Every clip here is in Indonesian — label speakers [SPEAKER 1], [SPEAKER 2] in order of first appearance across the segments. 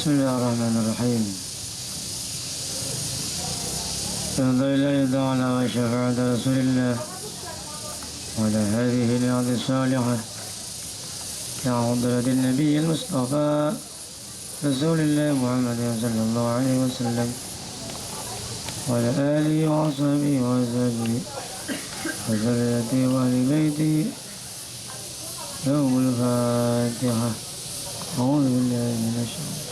[SPEAKER 1] Bismillahirrahmanirrahim. Alhamdulillah ta'ala wa syafa'at Rasulillah wa ala hadhihi al-'adhi salihah ya hadratin Nabi al-Mustafa Rasulillah Muhammad sallallahu alaihi wasallam wa ala alihi wa ashabihi wa azwajihi wa zurriyyatihi wa ahli baitihi. Yaumul Fatihah. A'udzu billahi minasy syaitonir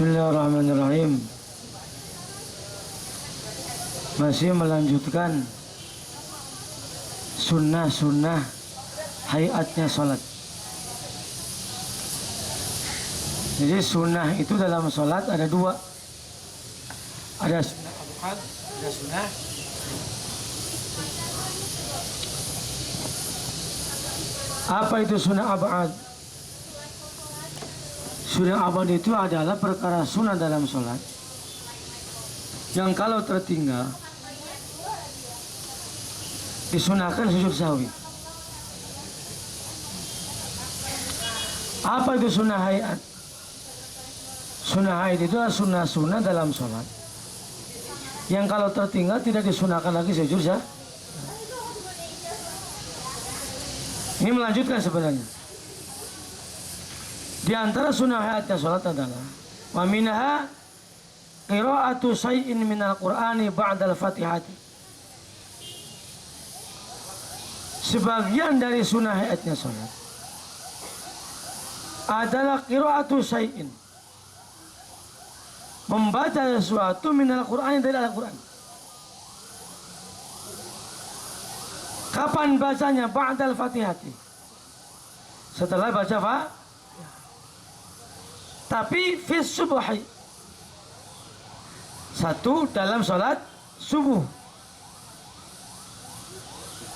[SPEAKER 1] Bismillahirrahmanirrahim. Masih melanjutkan sunnah-sunnah hayatnya sholat. Jadi sunnah itu dalam sholat ada dua. Ada sunnah abad, ada sunnah. Apa itu sunnah abad? Sunnah abad itu adalah perkara sunnah dalam sholat yang kalau tertinggal disunahkan sujud sahwi. Apa itu sunnah hayat? Sunnah hayat itu adalah sunnah-sunnah dalam sholat yang kalau tertinggal tidak disunahkan lagi sujud sahwi. Ini melanjutkan sebenarnya. Di antara sunnah hayatnya sholat adalah wa minha qira'atu syai'in minal qur'ani ba'dal fatihati. Sebagian dari sunnah hayatnya sholat adalah qira'atu syai'in, membaca sesuatu minal qur'ani dari Al-Quran. Kapan bacanya? Ba'dal fatihati, setelah baca Fatihah. Tapi fis subuhi, satu dalam sholat subuh,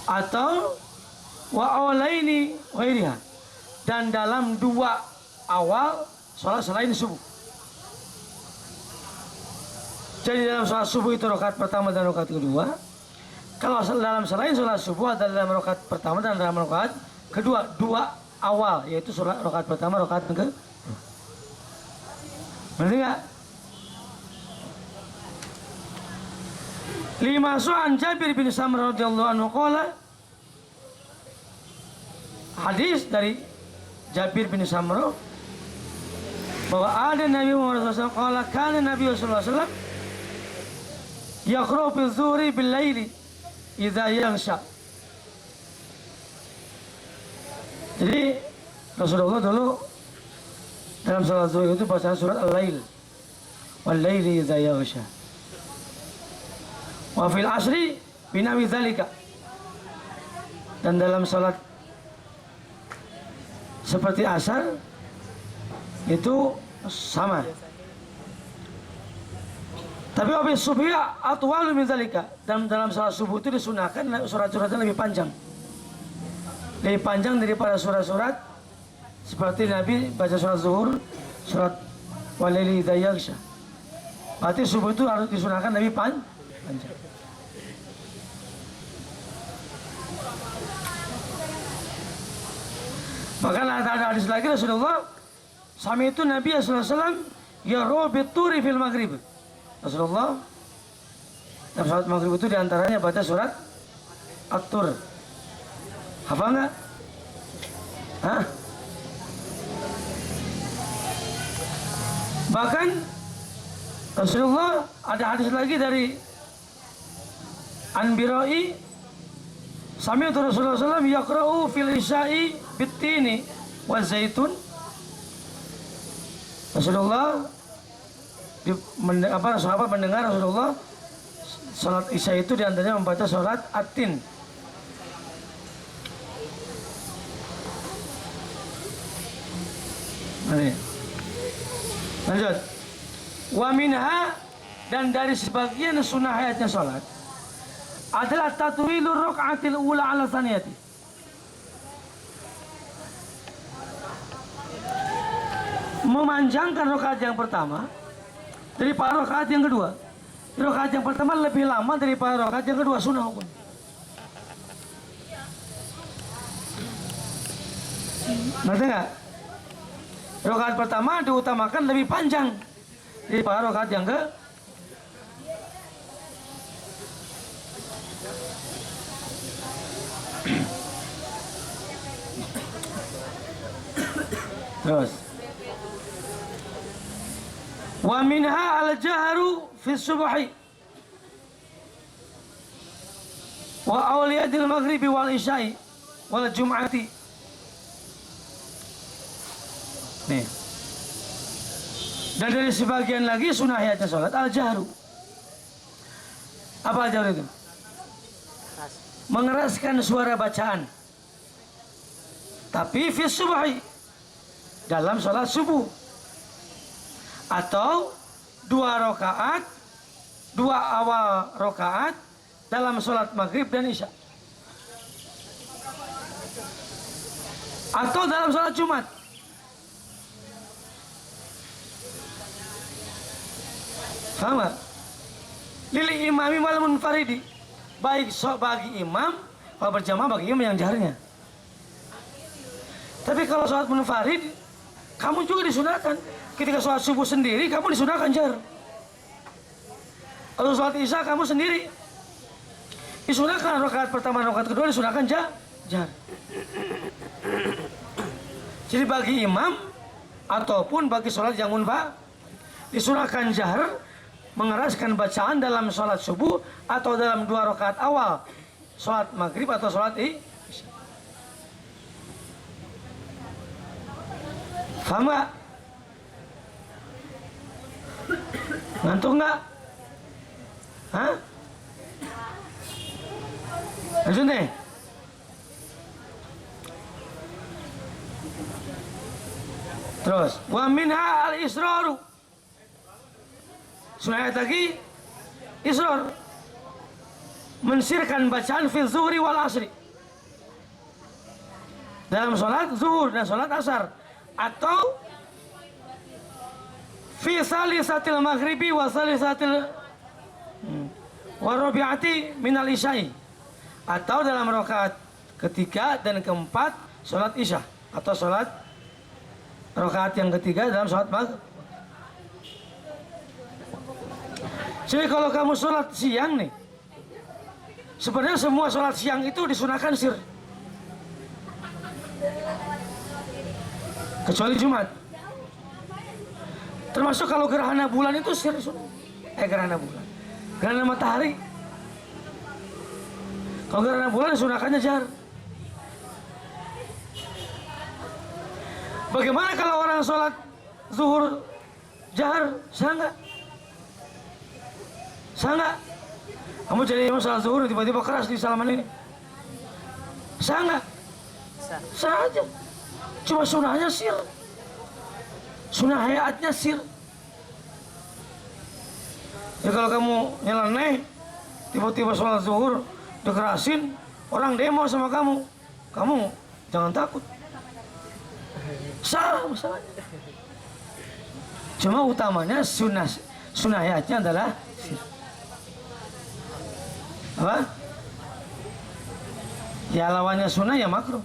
[SPEAKER 1] atau wa awalaini ghairiha, dan dalam dua awal sholat selain subuh. Jadi dalam sholat subuh itu rakaat pertama dan rakaat kedua. Kalau dalam selain sholat subuh adalah dalam rakaat pertama dan dalam rakaat kedua, dua awal, yaitu sholat rakaat pertama, rakaat kedua. Berarti enggak? Lima su'an Jabir bin Samrah radhiyallahu anhu qala, hadis dari Jabir bin Samrah bahwa ada Nabi Muhammad SAW qala kana Nabi sallallahu alaihi wasallam yaqra'u bil zuhri bil laili idza yansha. Jadi Rasulullah dulu dalam salat zuhur itu baca surat Al-Lail, wal laili idza yaghsha. Wa fil asri binawi dzalika, dan dalam salat seperti asar itu sama. Tapi habis subuh atwalu min dzalika, dan dalam salat subuh itu disunahkan surat-suratnya lebih panjang. Lebih panjang daripada surat-surat seperti Nabi baca surat zuhur, surat walaili idza yaghsha. Berarti subuh itu harus disunahkan lebih panjang. Bahkan ada hadis lagi Rasulullah sami itu Nabi sallallahu alaihi wasallam yaqra'u bituri fil maghrib. Rasulullah dalam salat maghrib itu diantaranya baca surat At-Tur. Hafal nggak? Hah? Bahkan Rasulullah ada hadis lagi dari An-Birai, sami'tu Rasulullah sallallahu alaihi wasallam yaqra'u fil isya'i bittini wa zaitun. Rasulullah sahabat mendengar Rasulullah salat isya itu diantaranya membaca surat At-Tin. Lanjut. Wa minha, dan dari sebagian sunnah hayatnya sholat adalah tatwilur raka'atil ula ala tsaniyati. Memanjangkan rakaat yang pertama daripada rakaat yang kedua. Rakaat yang pertama lebih lama daripada rakaat yang kedua sunnah hukum. Ngerti nggak? Rakaat pertama diutamakan lebih panjang daripada rakaat yang ke. Terus. Wa minha al-jahru fi subhi wa awliyatil maghribi wal isya'i wal jum'ati. Nih. Dan dari sebagian lagi sunnah hayatnya sholat al-jahru. Apa al-jahru itu? Mengeraskan suara bacaan. Tapi fi subhi, dalam sholat subuh. Atau 2 rakaat, 2 awal rakaat dalam sholat maghrib dan isya. Atau dalam sholat Jumat. Paham gak? Lili imami wal munfaridi, baik bagi imam, kalau berjamaah bagi imam yang jaharnya. Tapi kalau sholat munfarid, kamu juga disunahkan. Ketika sholat subuh sendiri, kamu disunahkan jar. Kalau sholat isya kamu sendiri, disunahkan rakaat pertama, rakaat kedua disunahkan jar. Jadi bagi imam ataupun bagi sholat yang munfarid, disunahkan jahar, mengeraskan bacaan dalam sholat subuh atau dalam 2 rakaat awal sholat maghrib atau sholat isya. Paham gak? Ngantuk nggak? Hah? Lanjut nih. Terus, wa minha al-israru. Sunnah lagi israr. Mensirkan bacaan fil zuhri wal asri. Dalam sholat zuhur dan sholat asar. Atau fi salisatil maghribi wa salisatil warabi'ati minal isya'i, atau dalam rakaat ketiga dan keempat sholat isya, atau sholat rakaat yang ketiga dalam sholat maghrib. Jadi kalau kamu sholat siang nih, sebenarnya semua sholat siang itu disunahkan sir, kecuali Jumat. Termasuk kalau gerhana bulan itu sir, gerhana bulan, gerhana matahari. Kalau gerhana bulan disunahkannya jar. Bagaimana kalau orang sholat zuhur jahar, sah nggak? Sah nggak? Kamu jadi imam sholat zuhur tiba-tiba keras di salaman ini, sah nggak? Sah aja. Cuma sunahnya sir, sunnah hayatnya sir. Ya kalau kamu nyeleneh tiba-tiba sholat zuhur dikerasin, orang demo sama kamu, kamu jangan takut, sah masalahnya. Cuma utamanya sunnah hayatnya adalah sir. Apa? Ya lawannya sunnah ya makruh.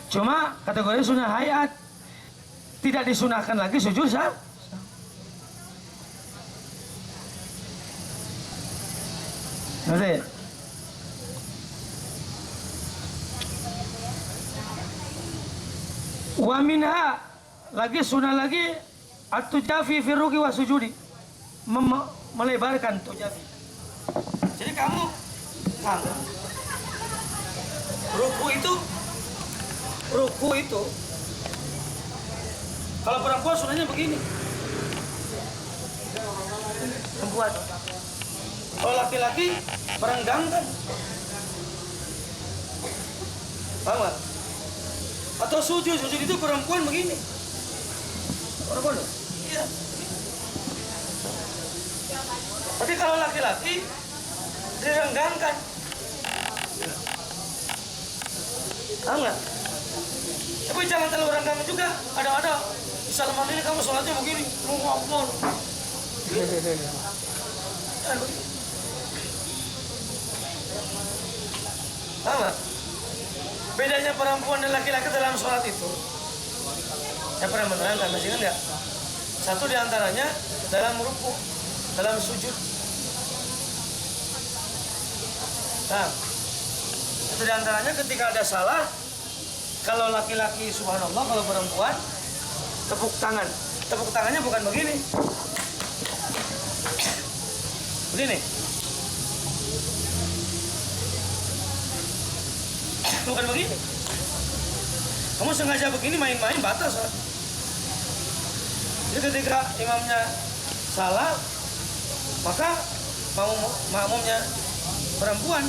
[SPEAKER 1] Cuma kategori sunnah hayat, tidak disunahkan lagi sujud sah. Ngerti? Wa minha, lagi sunnah lagi at-tujafi fi ruki wa sujudi, melebarkan tujafi. Jadi kamu ruku itu kalau perempuan sunnahnya begini, perempuan. Kalau laki-laki merenggangkan, paham gak? Atau sujud itu perempuan begini, perempuan, iya. Tapi kalau laki-laki direnggangkan, paham gak? Tapi jangan terlalu renggang juga. Ada di salaman ini kamu sholatnya begini, Allahu Akbar. Jangan begitu. Paham nggak? Bedanya perempuan dan laki-laki dalam sholat itu, saya pernah menerangkan, masih ingat nggak? Satu diantaranya dalam ruku, dalam sujud. Nah, itu diantaranya ketika ada salah, kalau laki-laki subhanallah, kalau perempuan tepuk tangan. Tepuk tangannya bukan begini. Begini. Bukan begini. Kamu sengaja begini main-main batas. Jadi ketika imamnya salah, maka makmumnya perempuan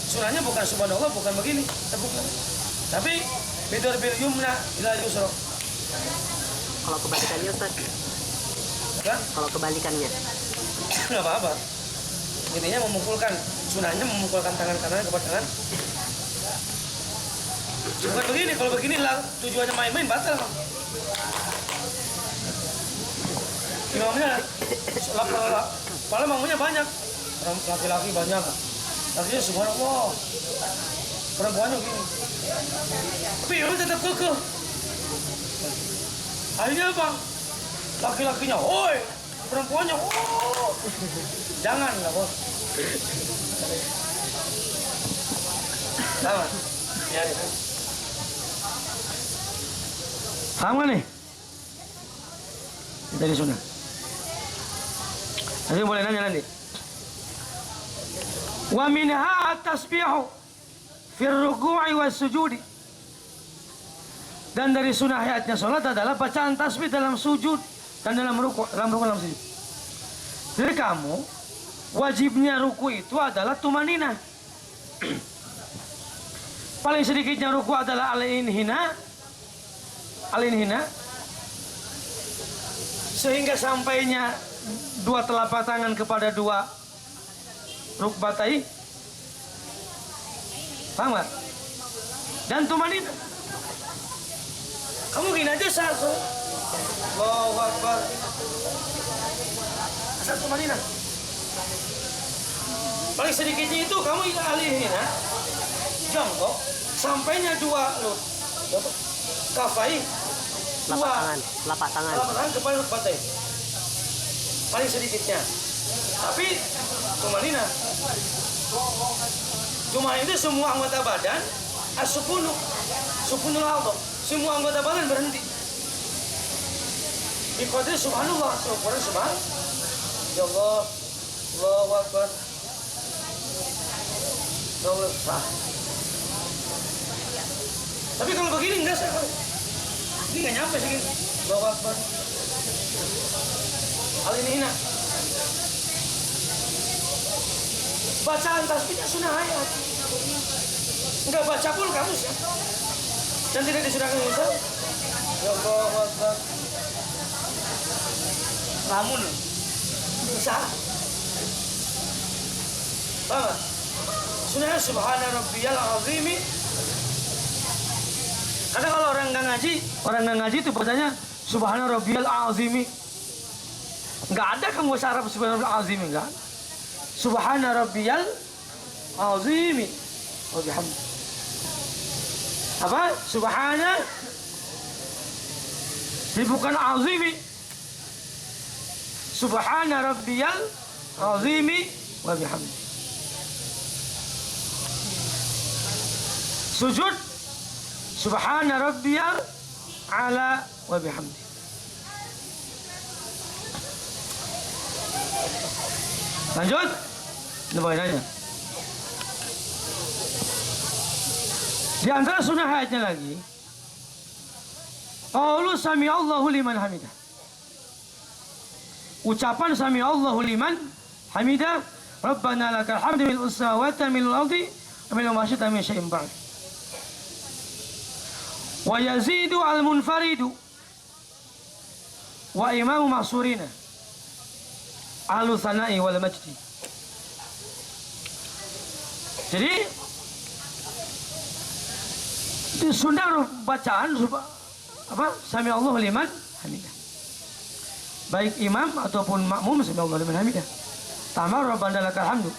[SPEAKER 1] sunahnya bukan subhanallah, bukan begini tepuknya, tapi bidor bil yumna ila yusra.
[SPEAKER 2] Kalau kebalikannya Ustaz?
[SPEAKER 1] Apa?
[SPEAKER 2] Kalau kebalikannya?
[SPEAKER 1] Nggak apa-apa. Intinya memukulkan, sunahnya memukulkan tangan kanan kepada tangan. Bukan begini, kalau begini lah tujuannya main-main batal. Imamnya padahal makmumnya banyak, laki-laki banyak, lakinya subhanallah, perempuannya begini. Tapi imamnya tetap kekeh. Akhirnya apa? Laki-lakinya, oi, perempuannya, oh, jangan lah bos. Jangan, biarin. Paham gak nih? Dari sunnah. Nanti boleh nanya nanti. Wa minha at-tasbihu fi ar-ruku'i was-sujudi. Dan dari sunnah ayatnya sholat adalah bacaan tasbih dalam sujud dan dalam ruku' dalam sujud. Jadi kamu wajibnya ruku' itu adalah tumanina. Paling sedikitnya ruku' adalah al-inhina, sehingga sampainya dua telapak tangan kepada dua rukbatai. Paham gak? Dan tumanina. Kamu gini aja satu. Allahu Akbar. Satu tumanina. Paling sedikitnya itu kamu alihina, jongkok, sampainya dua kafai,
[SPEAKER 2] Lapak tangan
[SPEAKER 1] kepada rukbatai. Paling sedikitnya. Tapi tumanina. Cuma itu semua anggota badan supunul aldo. Semua anggota badan berhenti. Di qadri subhanallah, subhan. Ya Allah, Allahu Akbar. Allah sah. Tapi kalau begini enggak sah. Ini enggak nyampe segini. Allahu Akbar. Hal ini enak. Bacaan tasbihnya sunnah ayat. Enggak baca pun kamu sih. Dan tidak disunahkan itu. Ya Allahu Akbar. Lamun bisa. Paham? Sunnah subhana rabbiyal azimi. Karena kalau orang nggak ngaji itu bacanya subhana rabbiyal azimi. Nggak ada kamu bahasa Arab subhana rabbiyal azimi, enggak. Subhana rabbiyal azimi wa bihamdi. Apa? Subhana. Ini bukan azimi. Subhana rabbiyal azimi wa bihamdi. Sujud subhana rabbiyal ala wa bihamdi. Lanjut. Ini bagaimana? Di antara sunnah ayatnya lagi, qaulu sami Allahu liman hamidah. Ucapan sami Allahu liman hamidah, Rabbana lakal hamdu mil usawati mil ardi wa mil ma syi'ta min syai'in ba'd. Wa yazidu al munfaridu wa imamu mahsurina ahlu sana'i wal majdi. Jadi di sunnah bacaan apa? Sami Allahu liman hamidah. Baik imam ataupun makmum sami Allahu liman hamidah. Tambah Rabbana lakal hamdu.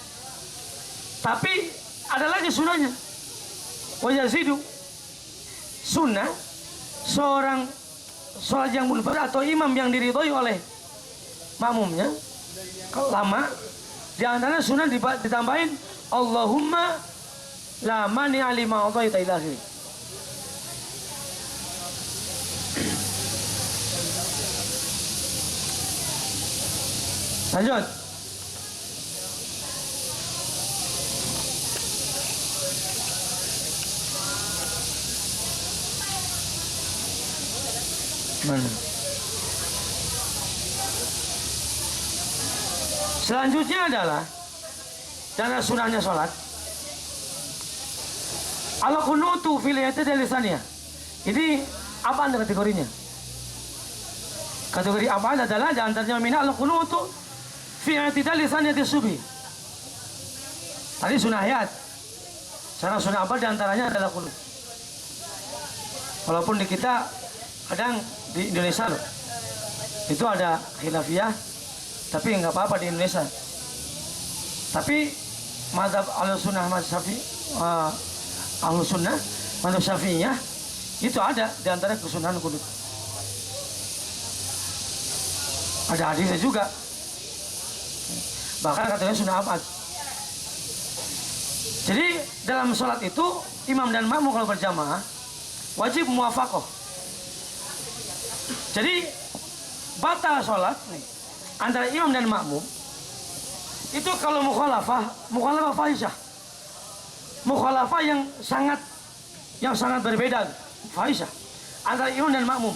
[SPEAKER 1] Tapi ada lagi sunahnya. Wa yazidu. Sunnah seorang sholat yang munfarid atau imam yang diridhoi oleh makmumnya kalau lama di antara sunnah ditambahin Allahumma la mani'a lima a'taita ila akhir. Lanjut. Mana? Selanjutnya adalah dan sunahnya sholat. Al-qunutu fil i'tidal lisaniyah. Ini apa kategorinya? Kategori apa adalah di antaranya mina al-qunutu fi i'tidal lisaniyati subhi. Tadi sunah ayat. Sekarang sunah apa di antaranya adalah qunut. Walaupun di kita kadang di Indonesia loh, itu ada khilafiyah, tapi nggak apa-apa di Indonesia. Tapi mazhab al-sunnah, mazhab al-sunnah, mazhab syafi'iyah itu ada di antara kesunahan qunut. Ada hadisnya juga. Bahkan katanya sunnah apa? Jadi dalam sholat itu imam dan makmum kalau berjamaah wajib muwafaqah. Jadi batal sholat nih antara imam dan makmum itu kalau mukhalafah fahisyah, mukhalafah yang sangat berbeda, fahisyah antara imam dan makmum.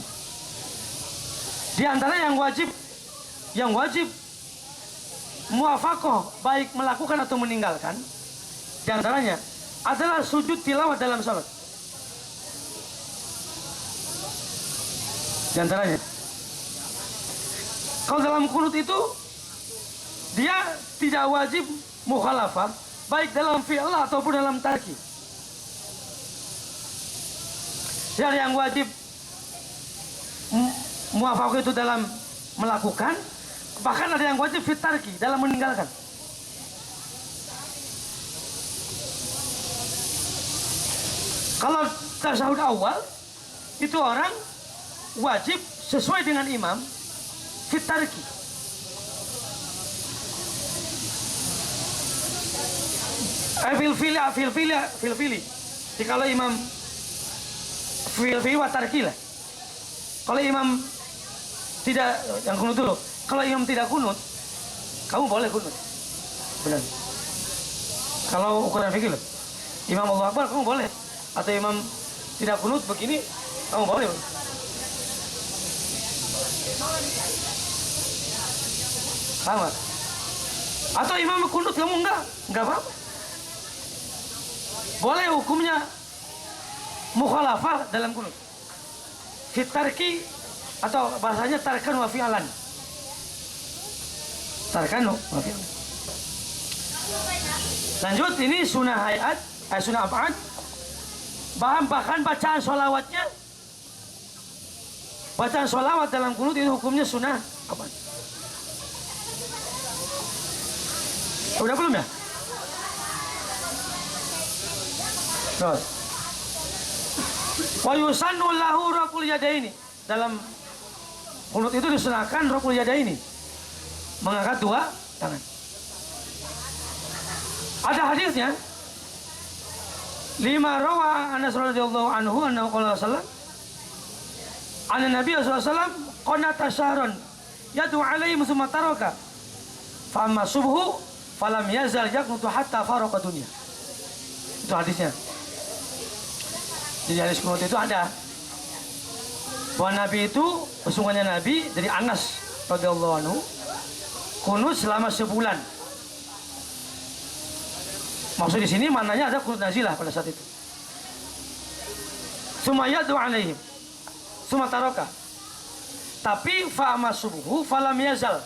[SPEAKER 1] Di antara yang wajib muwafaqah baik melakukan atau meninggalkan, di antaranya adalah sujud tilawah dalam sholat. Di antaranya, kalau dalam qunut itu dia tidak wajib mukhalafah baik dalam fi'il ataupun dalam tarki. Yang wajib muwafaqah itu dalam melakukan, bahkan ada yang wajib fit tarki dalam meninggalkan. Kalau tasyahud awal itu orang wajib sesuai dengan imam fit tarki. Fil fili. Jadi kalau imam fil wa tarki lah. Kalau imam tidak, yang kunut dulu. Kalau imam tidak kunut, kamu boleh kunut. Benar. Kalau ukuran fikih loh. Imam Allahu Akbar kamu boleh. Atau imam tidak kunut begini, kamu boleh. Sama. Atau imam kunut kamu enggak apa-apa. Boleh hukumnya mukhalafah dalam kunut. Fit tarki atau bahasanya tarkan wa fi'alan. Tarkan wa fi'alan. Lanjut, ini sunnah hayat, sunnah apaan? Bahkan bacaan sholawatnya, bacaan sholawat dalam kunut itu hukumnya sunnah apaan? Udah belum ya? Terus. Wa yusannu lahu raf'ul yadaini. Dalam kunut itu disunahkan raf'ul yadaini. Mengangkat dua tangan. Ada hadisnya. Lima rawa Anas radhiyallahu anhu annahu qala sallallahu alaihi Nabi sallallahu alaihi wasallam qanata syahran yadu alaihi thumma taraka fa amma subhu falam yazal yaqnutu hatta faraqa dunya. Itu hadisnya. Di hadis kunut itu ada bahwa Nabi itu, pesungannya Nabi dari Anas radhiyallahu anhu, kunut selama sebulan. Maksud di sini maknanya ada kunut nazilah pada saat itu. Sumayadu alaihim, sumataraka. Tapi fa'ama subuhu falam yazal.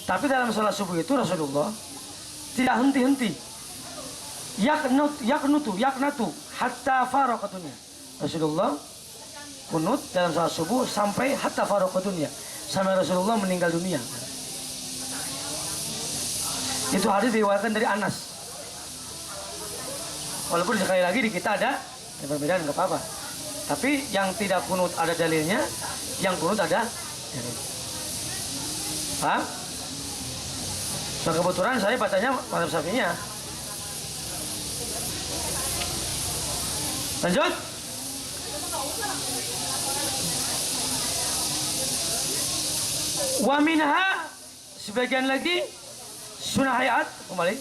[SPEAKER 1] Tapi dalam salat subuh itu Rasulullah tidak henti-henti. Yaknatu hatta faraqatunya. Rasulullah kunut dalam salat subuh sampai hatta faraqatunya, sampai Rasulullah meninggal dunia. Itu hadis diriwayatkan dari Anas. Walaupun sekali lagi di kita ada perbedaan, nggak apa-apa. Tapi yang tidak kunut ada dalilnya, yang kunut ada dalil. Paham? So, kebetulan saya bacanya mazhab Syafi'iyah. Lanjut. Wa minha, sebagian lagi sunnah hayat, kembali.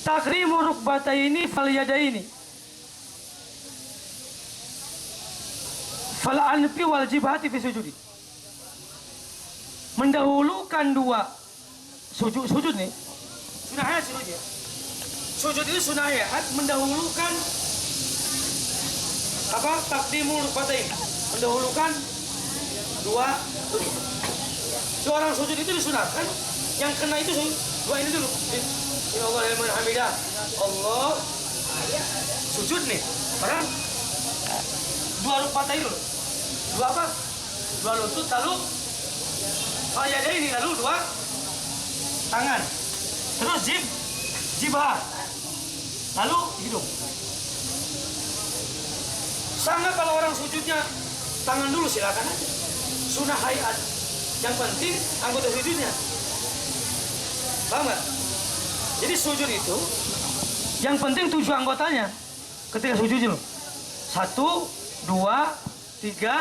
[SPEAKER 1] Takrimu rukbataini fal yadaini fal anfi wal jibhati fi sujudi. Mendahulukan dua sujud nih. Sunnah hayat sujud ya. Sujud itu sunnah hayat, mendahulukan apa? Takrimu rukbataini, mendahulukan dua sujud. Dua orang sujud itu disunahkan, yang kena itu dua ini dulu. Allah liman hamidah. Allah sujud nih. Barang dua rukbata itu. Dua apa? Dua lutut, lalu ada ini, lalu dua tangan. Terus jibah. Lalu hidung. Sangat kalau orang sujudnya tangan dulu silakan aja. Sunnah hayat. Yang penting anggota sujudnya. Paham nggak? Jadi sujud itu yang penting 7 anggotanya ketika sujud itu. 1, 2, 3,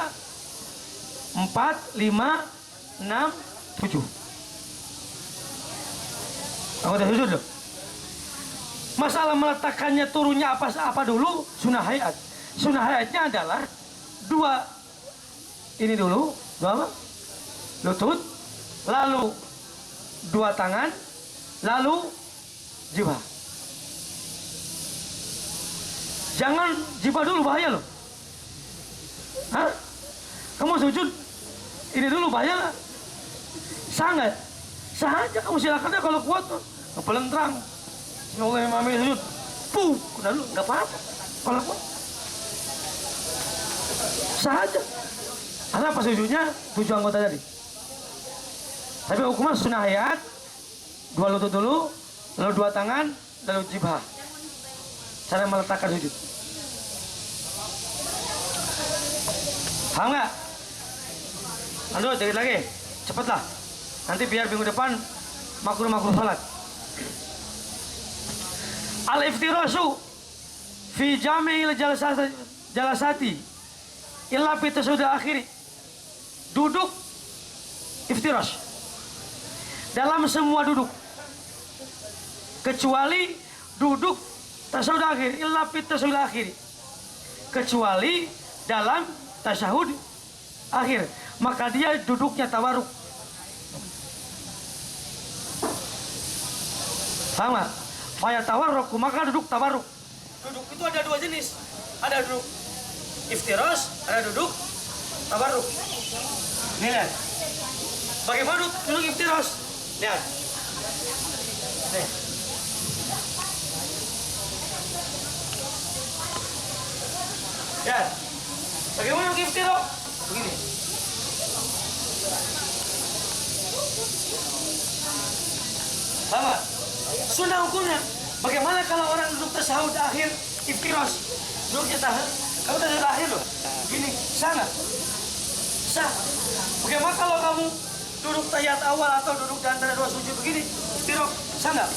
[SPEAKER 1] 4, 5, 6, 7. Anggota sujud loh. Masalah meletakkannya turunnya apa dulu? Sunnah hayat. Sunnah hayatnya adalah dua ini dulu, dua apa? Lutut, lalu dua tangan, lalu jibah. Jangan jibah dulu, bahaya loh. Hah? Kamu sujud ini dulu, bahaya. Sangat. Saja kamu silakan ya kalau kuat. Pelentrang. Semoga mami sujud. Puh, udah dulu, nggak apa-apa. Kalau kuat. Saja. Karena apa sujudnya 7 anggota tadi. Tapi hukumnya sunnah hayat. 2 lutut dulu, lalu 2 tangan, lalu jibah. Cara meletakkan sujud. Paham nggak? Lanjut, dikit lagi. Cepatlah. Nanti biar minggu depan makruh salat. Al-iftirasu fi jami'il jalasati illa fi tasawwud akhiri. Duduk iftiras dalam semua duduk kecuali duduk tasawwud akhir, illa fi tasawwud akhir, kecuali dalam tasyahud akhir, maka dia duduknya tawarruk. Sama faya tawarruk, maka duduk tawarruk. Duduk itu ada 2 jenis, ada duduk iftiras, ada duduk tawarruk. Nih lihat bagaimana duduk iftiras. Lihat nih. Lihat bagaimana duduk iftiras. Begini. Sama sunnah hukumnya. Bagaimana kalau orang duduk tasyahud akhir iftiras, duduknya kamu tasyahud akhir loh, gini, sah nggak? Sah. Bagaimana kalau kamu duduk tahiyat awal atau duduk di antara 2 sujud begini, iftiras, sah nggak?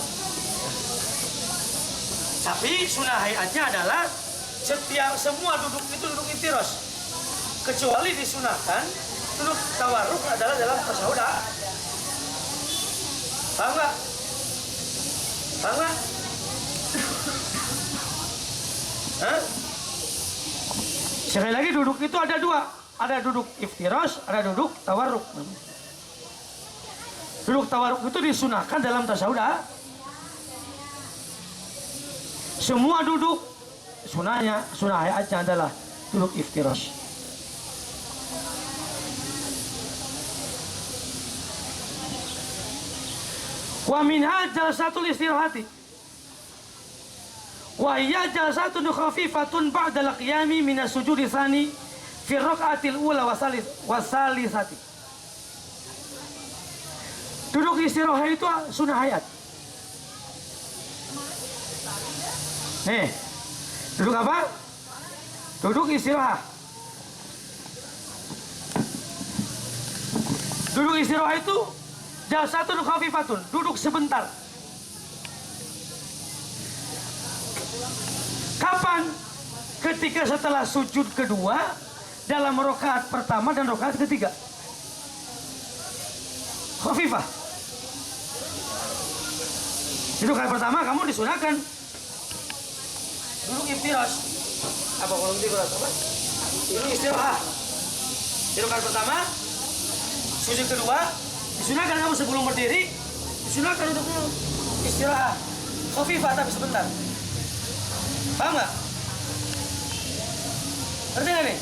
[SPEAKER 1] Tapi sunnah hayatnya adalah setiap semua duduk itu duduk iftiras, kecuali disunahkan duduk tawarruk adalah dalam tasyahud. Paham nggak? Paham nggak? Hah? Sekali lagi duduk itu ada 2, ada duduk iftiras, ada duduk tawarruk. Duduk tawarruk itu disunahkan dalam tasyahud. Semua duduk sunnah hayatnya adalah duduk iftiras. Wa minha jalsatul istirahati wa hiya jalsatun khafifatun ba'da al-qiyami min as-sujudi tsani fi ar-rak'atil ula wa salisati. Duduk istirahat itu sunnah hayat. Nih, duduk apa? Duduk istirahat. Duduk istirahat itu jalsatun khafifatun, duduk sebentar. Kapan? Ketika setelah sujud kedua dalam rakaat pertama dan rakaat ketiga. Khafifah. Di rakaat pertama kamu disunahkan duduk iftiras. Apa kalau iftiras apa? Duduk istirahat. Di rakaat pertama, sujud kedua disunahkan kamu sebelum berdiri, disunahkan untuk istirahat. Khafifah tapi sebentar. Paham nggak? Ngerti nggak nih?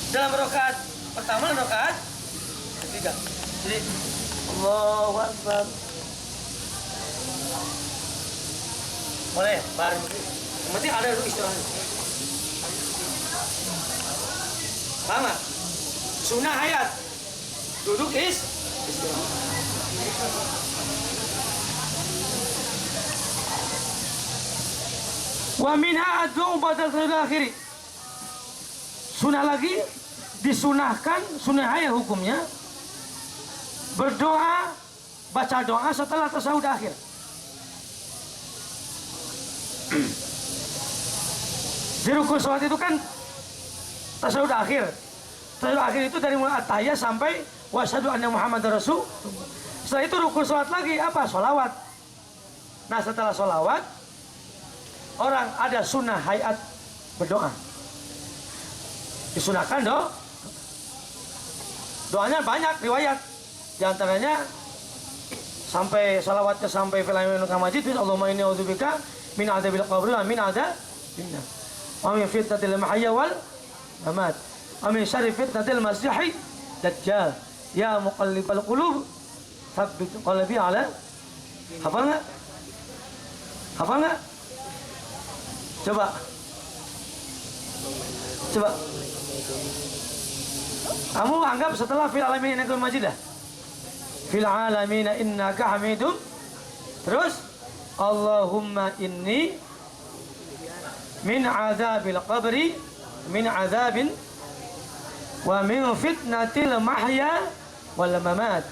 [SPEAKER 1] Dalam rakaat pertama dan rakaat ketiga. Jadi Allahu Akbar. Boleh, bareng. Yang penting ada dulu istirahat. Paham nggak? Sunnah hayat. Duduk istirahat. Wa minha addu'u ba'da salatil akhiri. Sunnah lagi disunahkan, sunnah hayat hukumnya berdoa, baca doa setelah tasyahud akhir. Di rukun sholat itu kan tasyahud akhir. Tasyahud akhir itu dari mulai at-tahiyat sampai wa asyhadu anna Muhammadar Rasul. Setelah itu rukun sholat lagi apa? Sholawat. Nah setelah sholawat orang ada sunnah hayat berdoa. Disunahkan doanya banyak riwayat. Di antaranya sampai salawatnya sampai filamin kamajid Allahumma inni a'udzubika min adzabil qabri wa min adzabil wa min fitnatil mahya wal mamat wa min syarri fitnatil masiih dajjal ya muqallibal qulub tsabbit qalbi ala. Hafal nggak? Hafal nggak? Coba kamu anggap setelah fil alamin innaka majidah fil alamin innaka hamidum, terus Allahumma inni min azabil qabri min azabin wa min fitnatil mahya wal mamat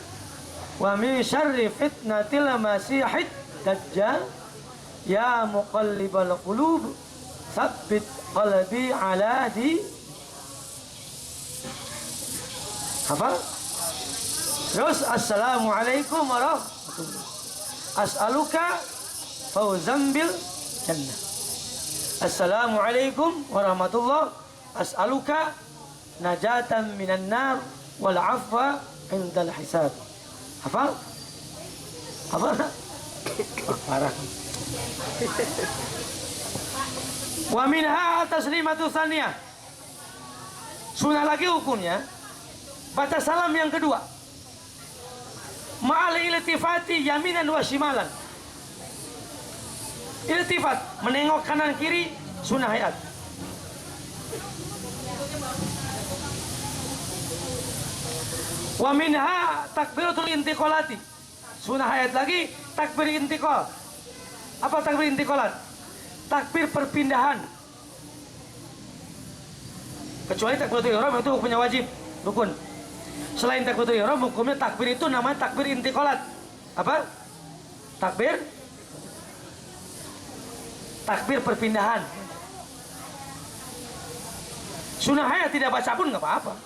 [SPEAKER 1] wa min syarri fitnatil masiihid dajjal ya muqallibal qulub tsabbit qalbi ala di. Hafal? Terus assalamualaikum warahmatullahi as'aluka fawzan bil jannah. Assalamualaikum warahmatullahi as'aluka najatan minan nar wal afwa indal hisab. Hafal? Hafal? Parah. Wa minha taslimatu tsaniyah. Sunnah lagi hukumnya baca salam yang kedua. Ma'al iltifati yaminan wa shimalan. Iltifat, menengok kanan kiri, sunnah hayat. Wa minha takbiratul intiqalati. Sunnah hayat lagi takbir intiqal. Apa takbir intiqalat? Takbir perpindahan. Kecuali takbiratul ihram itu hukumnya wajib, rukun. Selain takbiratul ihram, hukumnya takbir itu namanya takbir intiqalat. Apa? Takbir perpindahan. Sunnah hayat tidak baca pun nggak apa-apa.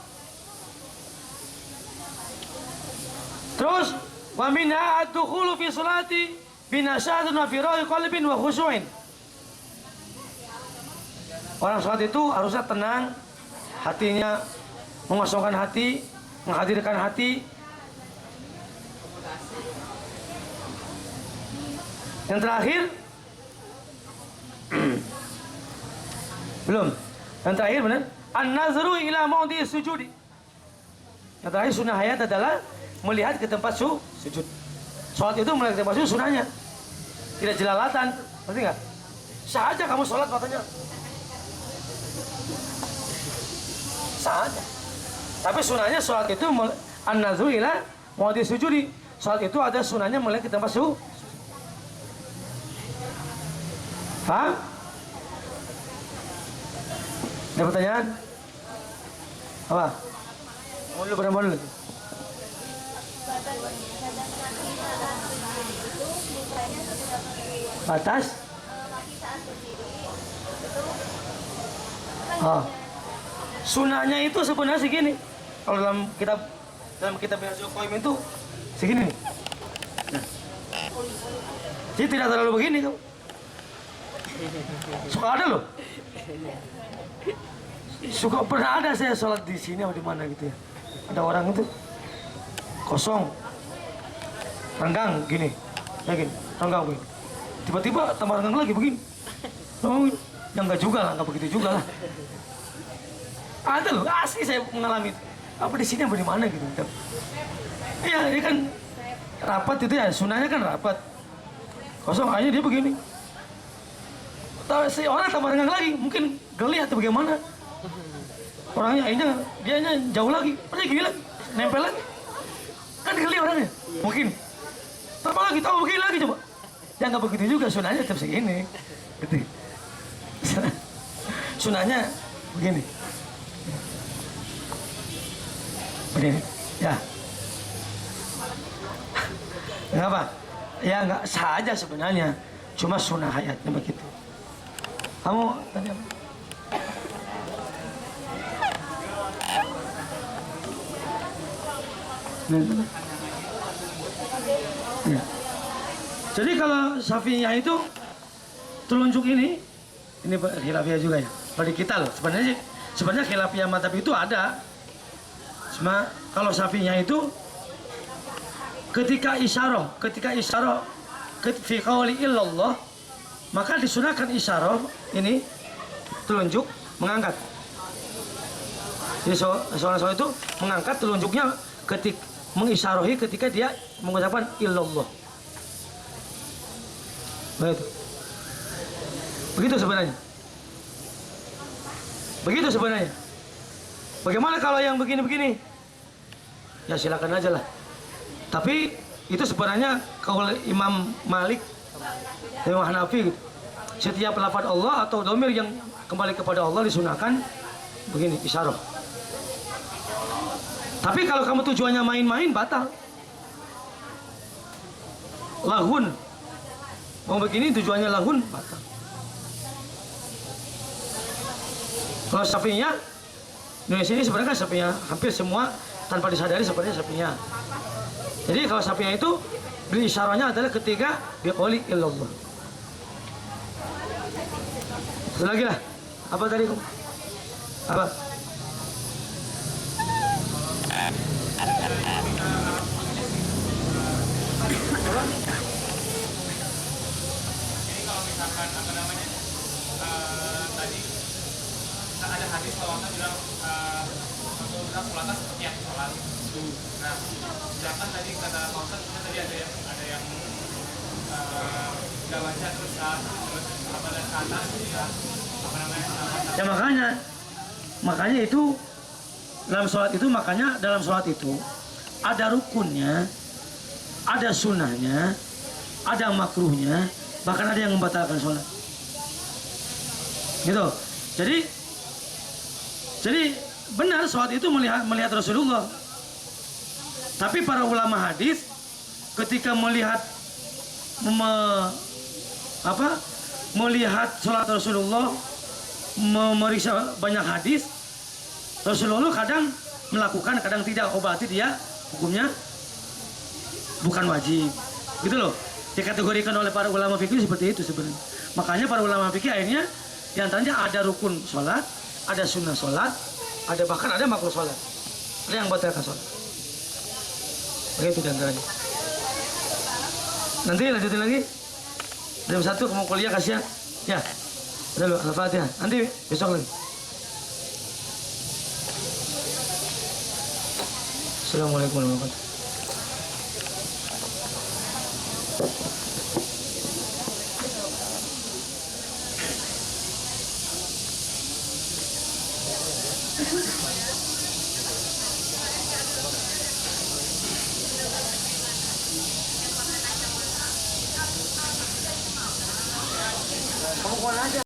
[SPEAKER 1] Terus wa minha ad-dukhulu fi sholati binasyadun wa firahi qalbin wa khusyu'in. Orang sholat itu harusnya tenang, hatinya mengosongkan hati, menghadirkan hati. Yang terakhir belum. Yang terakhir benar, an-nazru ila maudhi sujudi. Yang terakhir sunnah hayat adalah melihat ke tempat sujud. Sholat itu melihat ke tempat sujud sunnahnya. Tidak jelalatan, ngerti nggak? Sah aja kamu sholat matanya. Sah aja. Tapi sunnahnya sholat itu an-nazru ila maudhi sujudi. sholat itu ada sunahnya mulai ke tempat subuh. Paham? Ada pertanyaan? Apa? Mau dulu berapa dulu? Batas? Oh. Sunahnya itu sebenarnya segini. Kalau dalam kitab Minhajul Qayyim itu segini nih. Nah. Jadi tidak terlalu begini kamu. Suka ada loh. Suka pernah ada saya sholat di sini atau di mana gitu ya. Ada orang itu kosong, renggang gini, ya gini, renggang begini. Tiba-tiba tambah renggang lagi begini. Oh, yang enggak juga lah, enggak begitu juga lah. Ada loh, asli saya mengalami itu. Apa di sini apa di mana gitu. Iya, ini kan rapat itu ya, sunahnya kan rapat. Kosong aja dia begini. Si orang tambah renggang lagi, mungkin geli atau bagaimana. Orangnya akhirnya dianya jauh lagi, pergi gini lagi, nempel lagi. Kan geli orangnya, mungkin. Terbang lagi, tahu begini lagi coba. Ya nggak begitu juga, sunahnya tetap segini. Gitu. Sunahnya begini. Begini, ya. Kenapa? Ya nggak sah aja sebenarnya, cuma sunah hayatnya begitu. Kamu tadi apa? Ya. Jadi kalau Syafi'iyah itu telunjuk ini khilafiyah juga ya. Bagi kita loh, sebenarnya khilafiyah mazhab itu ada. Cuma kalau Syafi'iyah itu ketika isyarah fi qauli illallah, maka disunahkan isyarah ini telunjuk mengangkat. Jadi soal itu mengangkat telunjuknya mengisyarahi ketika dia mengucapkan illallah. Begitu sebenarnya. Bagaimana kalau yang begini-begini? Ya silakan aja lah. Tapi itu sebenarnya kalau Imam Malik, Imam Hanafi gitu. Setiap lafaz Allah atau domir yang kembali kepada Allah disunahkan begini, isyarah. Tapi kalau kamu tujuannya main-main, batal. Lahun. Mau begini tujuannya lahun, batal. Kalau Syafi'iyah, Indonesia ini sebenarnya kan Syafi'iyah hampir semua tanpa disadari sebenarnya Syafi'iyah. Jadi kalau Syafi'iyah itu berisyarahnya adalah ketika biqauli illallah. Satu lagi lah. Apa tadi? Apa?
[SPEAKER 3] Tadi ada hadis bahwa bilang sholatnya seperti yang sholat. Nah, sedangkan tadi kata Pak Ustadz tadi ada yang nggak baca terus apa dan kata apa namanya?
[SPEAKER 1] Ya makanya itu dalam sholat itu ada rukunnya, ada sunnahnya, ada makruhnya, bahkan ada yang membatalkan sholat. Gitu. Jadi benar sholat itu melihat Rasulullah. Tapi para ulama hadis ketika melihat sholat Rasulullah, memeriksa banyak hadis, Rasulullah kadang melakukan, kadang tidak. Berarti dia hukumnya bukan wajib, gitu loh. Dikategorikan oleh para ulama fikih seperti itu sebenarnya. Makanya para ulama fikih akhirnya di antaranya ada rukun sholat, ada sunnah sholat, ada bahkan ada makruh sholat, ada yang batalkan sholat. Begitu di antaranya. Nanti lanjutin lagi. Jam 1 kamu kuliah kasihan. Ya. Udah lu Al-Fatihah. Nanti besok lagi. Assalamualaikum warahmatullahi wabarakatuh. Kamu kuat aja.